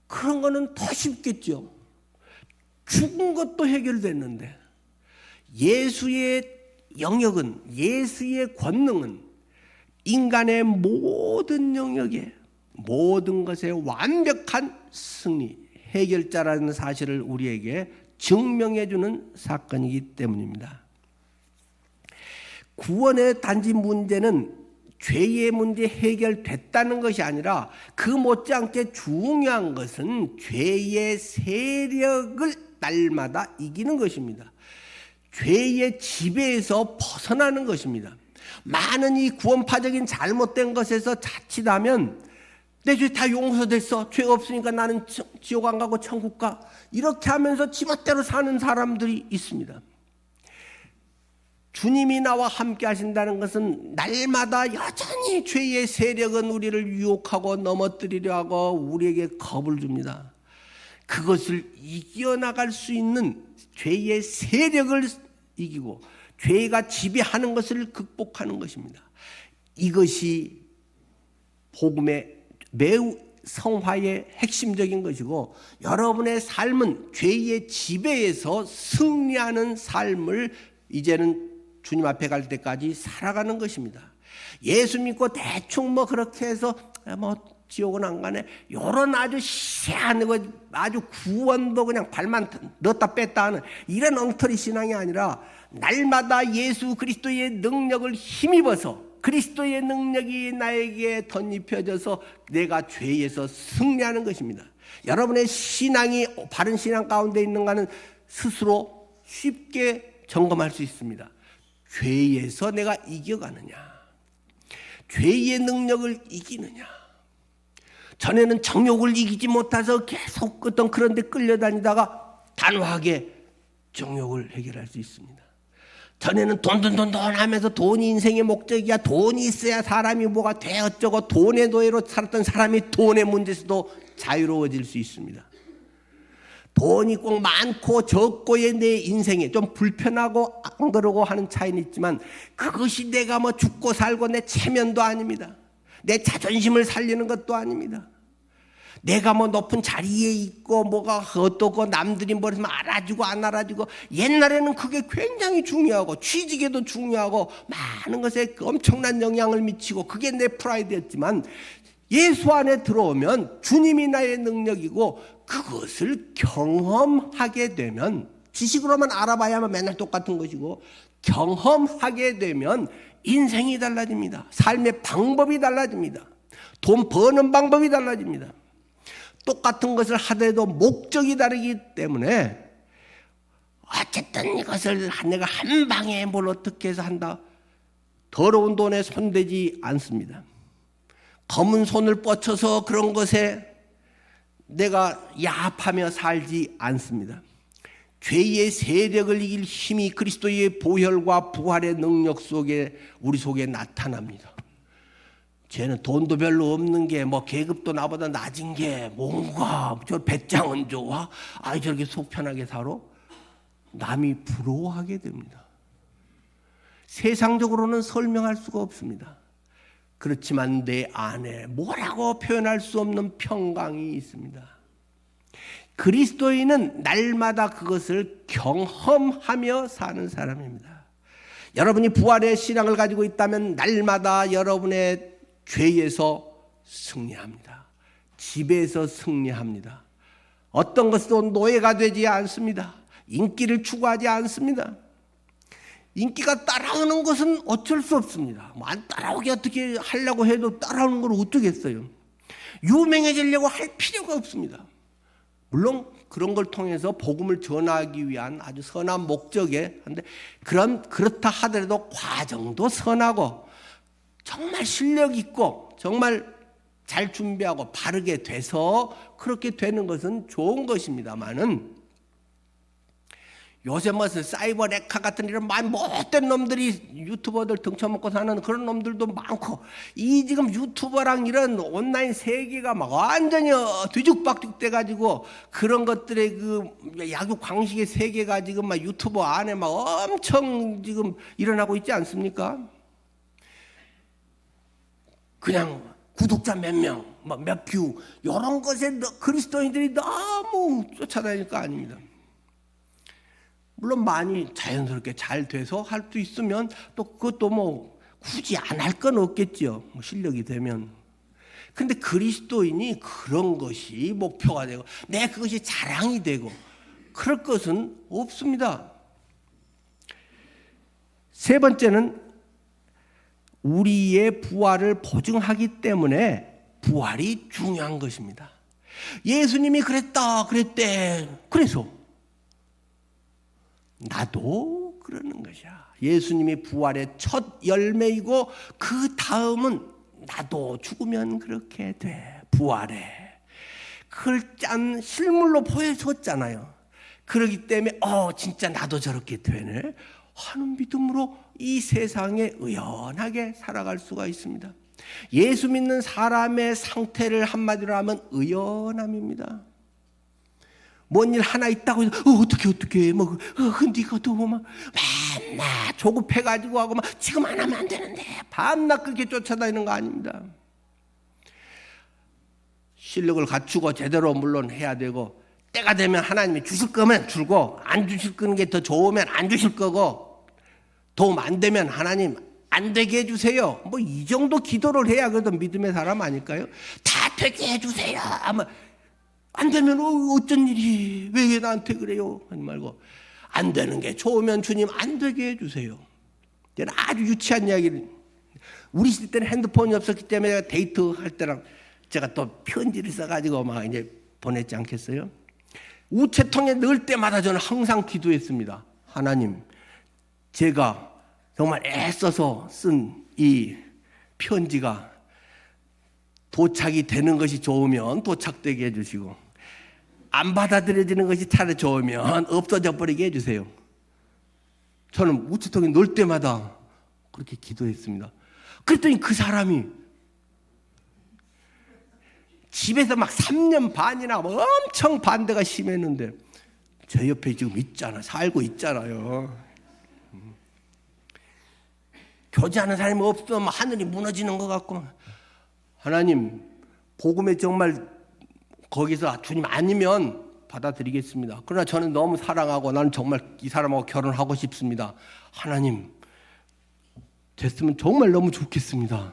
[SPEAKER 1] 그런 거는 더 쉽겠죠. 죽은 것도 해결됐는데, 예수의 영역은, 예수의 권능은 인간의 모든 영역에, 모든 것에 완벽한 승리, 해결자라는 사실을 우리에게 증명해 주는 사건이기 때문입니다. 구원의 단지 문제는 죄의 문제 해결됐다는 것이 아니라 그 못지않게 중요한 것은 죄의 세력을 날마다 이기는 것입니다. 죄의 지배에서 벗어나는 것입니다. 많은 이 구원파적인 잘못된 것에서 자칫하면 내 죄 다 용서됐어, 죄 없으니까 나는 지옥 안 가고 천국 가, 이렇게 하면서 지멋대로 사는 사람들이 있습니다. 주님이 나와 함께 하신다는 것은 날마다 여전히 죄의 세력은 우리를 유혹하고 넘어뜨리려 하고 우리에게 겁을 줍니다. 그것을 이겨나갈 수 있는 죄의 세력을 이기고 죄가 지배하는 것을 극복하는 것입니다. 이것이 복음의 매우 성화의 핵심적인 것이고, 여러분의 삶은 죄의 지배에서 승리하는 삶을 이제는 주님 앞에 갈 때까지 살아가는 것입니다. 예수 믿고 대충 그렇게 해서 지옥은 안 가네, 이런 아주 희한하고 아주 구원도 그냥 발만 넣었다 뺐다 하는 이런 엉터리 신앙이 아니라, 날마다 예수 그리스도의 능력을 힘입어서 그리스도의 능력이 나에게 덧입혀져서 내가 죄에서 승리하는 것입니다. 여러분의 신앙이 바른 신앙 가운데 있는가는 스스로 쉽게 점검할 수 있습니다. 죄에서 내가 이겨가느냐, 죄의 능력을 이기느냐. 전에는 정욕을 이기지 못해서 계속 그런 데 끌려다니다가 단호하게 정욕을 해결할 수 있습니다. 전에는 돈 하면서 돈이 인생의 목적이야, 돈이 있어야 사람이 뭐가 돼 어쩌고 돈의 노예로 살았던 사람이 돈의 문제에서도 자유로워질 수 있습니다. 돈이 꼭 많고 적고의 내 인생에 좀 불편하고 안 그러고 하는 차이는 있지만, 그것이 내가 죽고 살고 내 체면도 아닙니다. 내 자존심을 살리는 것도 아닙니다. 내가 높은 자리에 있고 뭐가 어떻고 남들이 뭐라면 알아주고 안 알아주고, 옛날에는 그게 굉장히 중요하고 취직에도 중요하고 많은 것에 엄청난 영향을 미치고 그게 내 프라이드였지만, 예수 안에 들어오면 주님이 나의 능력이고, 그것을 경험하게 되면, 지식으로만 알아봐야만 맨날 똑같은 것이고, 경험하게 되면 인생이 달라집니다. 삶의 방법이 달라집니다. 돈 버는 방법이 달라집니다. 똑같은 것을 하더라도 목적이 다르기 때문에, 어쨌든 이것을 내가 한 방에 뭘 어떻게 해서 한다, 더러운 돈에 손대지 않습니다. 검은 손을 뻗쳐서 그런 것에 내가 야합하며 살지 않습니다. 죄의 세력을 이길 힘이 그리스도의 보혈과 부활의 능력 속에 우리 속에 나타납니다. 쟤는 돈도 별로 없는 게 계급도 나보다 낮은 게 뭔가 저 배짱은 좋아? 저렇게 속 편하게 살아? 남이 부러워하게 됩니다. 세상적으로는 설명할 수가 없습니다. 그렇지만 내 안에 뭐라고 표현할 수 없는 평강이 있습니다. 그리스도인은 날마다 그것을 경험하며 사는 사람입니다. 여러분이 부활의 신앙을 가지고 있다면 날마다 여러분의 죄에서 승리합니다. 지배에서 승리합니다. 어떤 것도 노예가 되지 않습니다. 인기를 추구하지 않습니다. 인기가 따라오는 것은 어쩔 수 없습니다. 안 따라오게 어떻게 하려고 해도 따라오는 걸 어쩌겠어요. 유명해지려고 할 필요가 없습니다. 물론 그런 걸 통해서 복음을 전하기 위한 아주 선한 목적에 한데, 그렇다 하더라도 과정도 선하고 정말 실력 있고 정말 잘 준비하고 바르게 돼서 그렇게 되는 것은 좋은 것입니다만은, 요새 무슨 사이버 레카 같은 이런 못된 놈들이 유튜버들 등쳐먹고 사는 그런 놈들도 많고, 이 지금 유튜버랑 이런 온라인 세계가 완전히 뒤죽박죽 돼가지고, 그런 것들의 그 약육 광식의 세계가 지금 유튜버 안에 엄청 지금 일어나고 있지 않습니까? 그냥 구독자 몇 명, 몇 뷰, 이런 것에 그리스도인들이 너무 쫓아다닐 거 아닙니다. 물론 많이 자연스럽게 잘 돼서 할 수 있으면 또 그것도 굳이 안 할 건 없겠죠. 실력이 되면. 근데 그리스도인이 그런 것이 목표가 되고 내 그것이 자랑이 되고 그럴 것은 없습니다. 세 번째는 우리의 부활을 보증하기 때문에 부활이 중요한 것입니다. 예수님이 그랬대. 그래서 나도 그러는 것이야. 예수님이 부활의 첫 열매이고 그 다음은 나도 죽으면 그렇게 돼. 부활해. 그걸 짠 실물로 보여줬잖아요. 그러기 때문에 진짜 나도 저렇게 되네 하는 믿음으로 이 세상에 의연하게 살아갈 수가 있습니다. 예수 믿는 사람의 상태를 한마디로 하면 의연함입니다. 뭔 일 하나 있다고 해서 어떻게 뭐 네가 또막 맨날 조급해가지고 하고 막 지금 안 하면 안 되는데 밤낮 그렇게 쫓아다니는 거 아닙니다. 실력을 갖추고 제대로 물론 해야 되고 때가 되면 하나님이 주실 거면 주고 안 주실 거는 게 더 좋으면 안 주실 거고 도움 안 되면 하나님 안 되게 해주세요. 뭐 이 정도 기도를 해야 그래도 믿음의 사람 아닐까요? 다 되게 해주세요. 아마 안 되면 어쩐 일이 왜 나한테 그래요? 하지 말고 안 되는 게 좋으면 주님 안 되게 해주세요. 저는 아주 유치한 이야기를 우리 시대 때는 핸드폰이 없었기 때문에 데이트할 때랑 제가 또 편지를 써가지고 막 이제 보냈지 않겠어요? 우체통에 넣을 때마다 저는 항상 기도했습니다. 하나님, 제가 정말 애써서 쓴 이 편지가 도착이 되는 것이 좋으면 도착되게 해주시고 안 받아들여지는 것이 차라리 좋으면 없어져 버리게 해주세요. 저는 우체통에 넣을 때마다 그렇게 기도했습니다. 그랬더니 그 사람이 집에서 막 3년 반이나 뭐 엄청 반대가 심했는데 제 옆에 지금 있잖아. 살고 있잖아요. 교제하는 사람이 없으면 하늘이 무너지는 것 같고 하나님 복음에 정말 거기서 주님 아니면 받아들이겠습니다. 그러나 저는 너무 사랑하고 나는 정말 이 사람하고 결혼하고 싶습니다. 하나님 됐으면 정말 너무 좋겠습니다.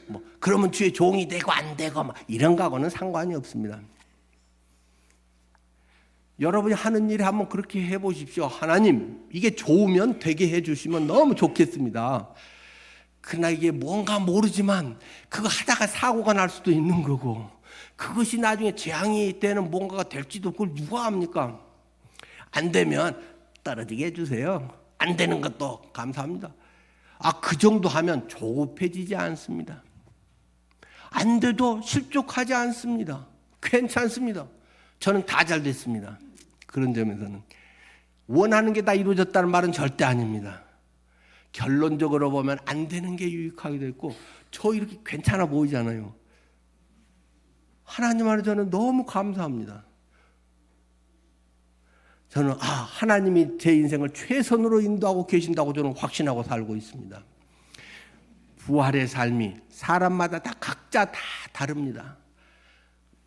[SPEAKER 1] 뭐 그러면 주의 종이 되고 안 되고 막 이런 거하고는 상관이 없습니다. 여러분이 하는 일을 한번 그렇게 해보십시오. 하나님 이게 좋으면 되게 해주시면 너무 좋겠습니다. 그러나 이게 뭔가 모르지만 그거 하다가 사고가 날 수도 있는 거고 그것이 나중에 재앙이 되는 뭔가가 될지도 그걸 누가 합니까? 안 되면 떨어지게 해주세요. 안 되는 것도 감사합니다. 그 정도 하면 조급해지지 않습니다. 안 돼도 실족하지 않습니다. 괜찮습니다. 저는 다 잘 됐습니다. 그런 점에서는 원하는 게 다 이루어졌다는 말은 절대 아닙니다. 결론적으로 보면 안 되는 게 유익하기도 했고 저 이렇게 괜찮아 보이잖아요. 하나님 안에 저는 너무 감사합니다. 저는 하나님이 제 인생을 최선으로 인도하고 계신다고 저는 확신하고 살고 있습니다. 부활의 삶이 사람마다 다 각자 다 다릅니다.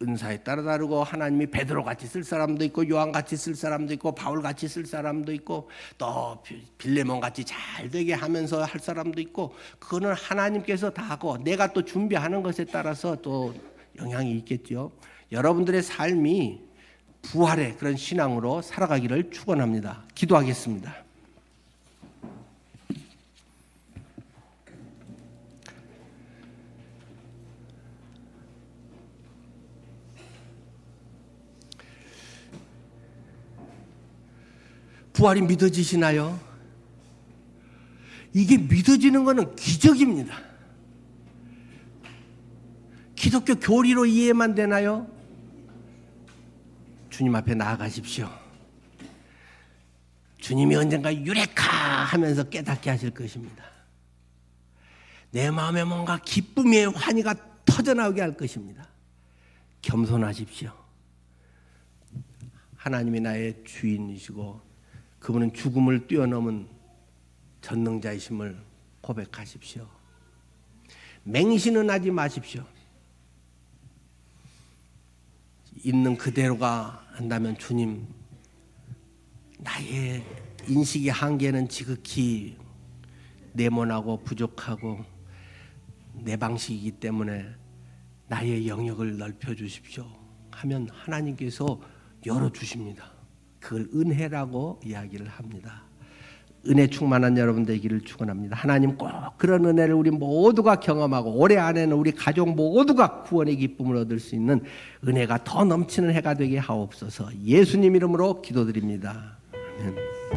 [SPEAKER 1] 은사에 따라 다르고 하나님이 베드로같이 쓸 사람도 있고 요한같이 쓸 사람도 있고 바울같이 쓸 사람도 있고 또 빌레몬같이 잘 되게 하면서 할 사람도 있고 그거는 하나님께서 다 하고 내가 또 준비하는 것에 따라서 또 영향이 있겠죠. 여러분들의 삶이 부활의 그런 신앙으로 살아가기를 축원합니다. 기도하겠습니다. 부활이 믿어지시나요? 이게 믿어지는 것은 기적입니다. 기독교 교리로 이해만 되나요? 주님 앞에 나아가십시오. 주님이 언젠가 유레카 하면서 깨닫게 하실 것입니다. 내 마음에 뭔가 기쁨의 환희가 터져나오게 할 것입니다. 겸손하십시오. 하나님이 나의 주인이시고 그분은 죽음을 뛰어넘은 전능자이심을 고백하십시오. 맹신은 하지 마십시오. 있는 그대로가 한다면 주님 나의 인식의 한계는 지극히 네모나고 부족하고 내 방식이기 때문에 나의 영역을 넓혀주십시오 하면 하나님께서 열어주십니다. 그걸 은혜라고 이야기를 합니다. 은혜 충만한 여러분 되기를 축원합니다. 하나님 꼭 그런 은혜를 우리 모두가 경험하고 올해 안에는 우리 가족 모두가 구원의 기쁨을 얻을 수 있는 은혜가 더 넘치는 해가 되게 하옵소서. 예수님 이름으로 기도드립니다. 아멘.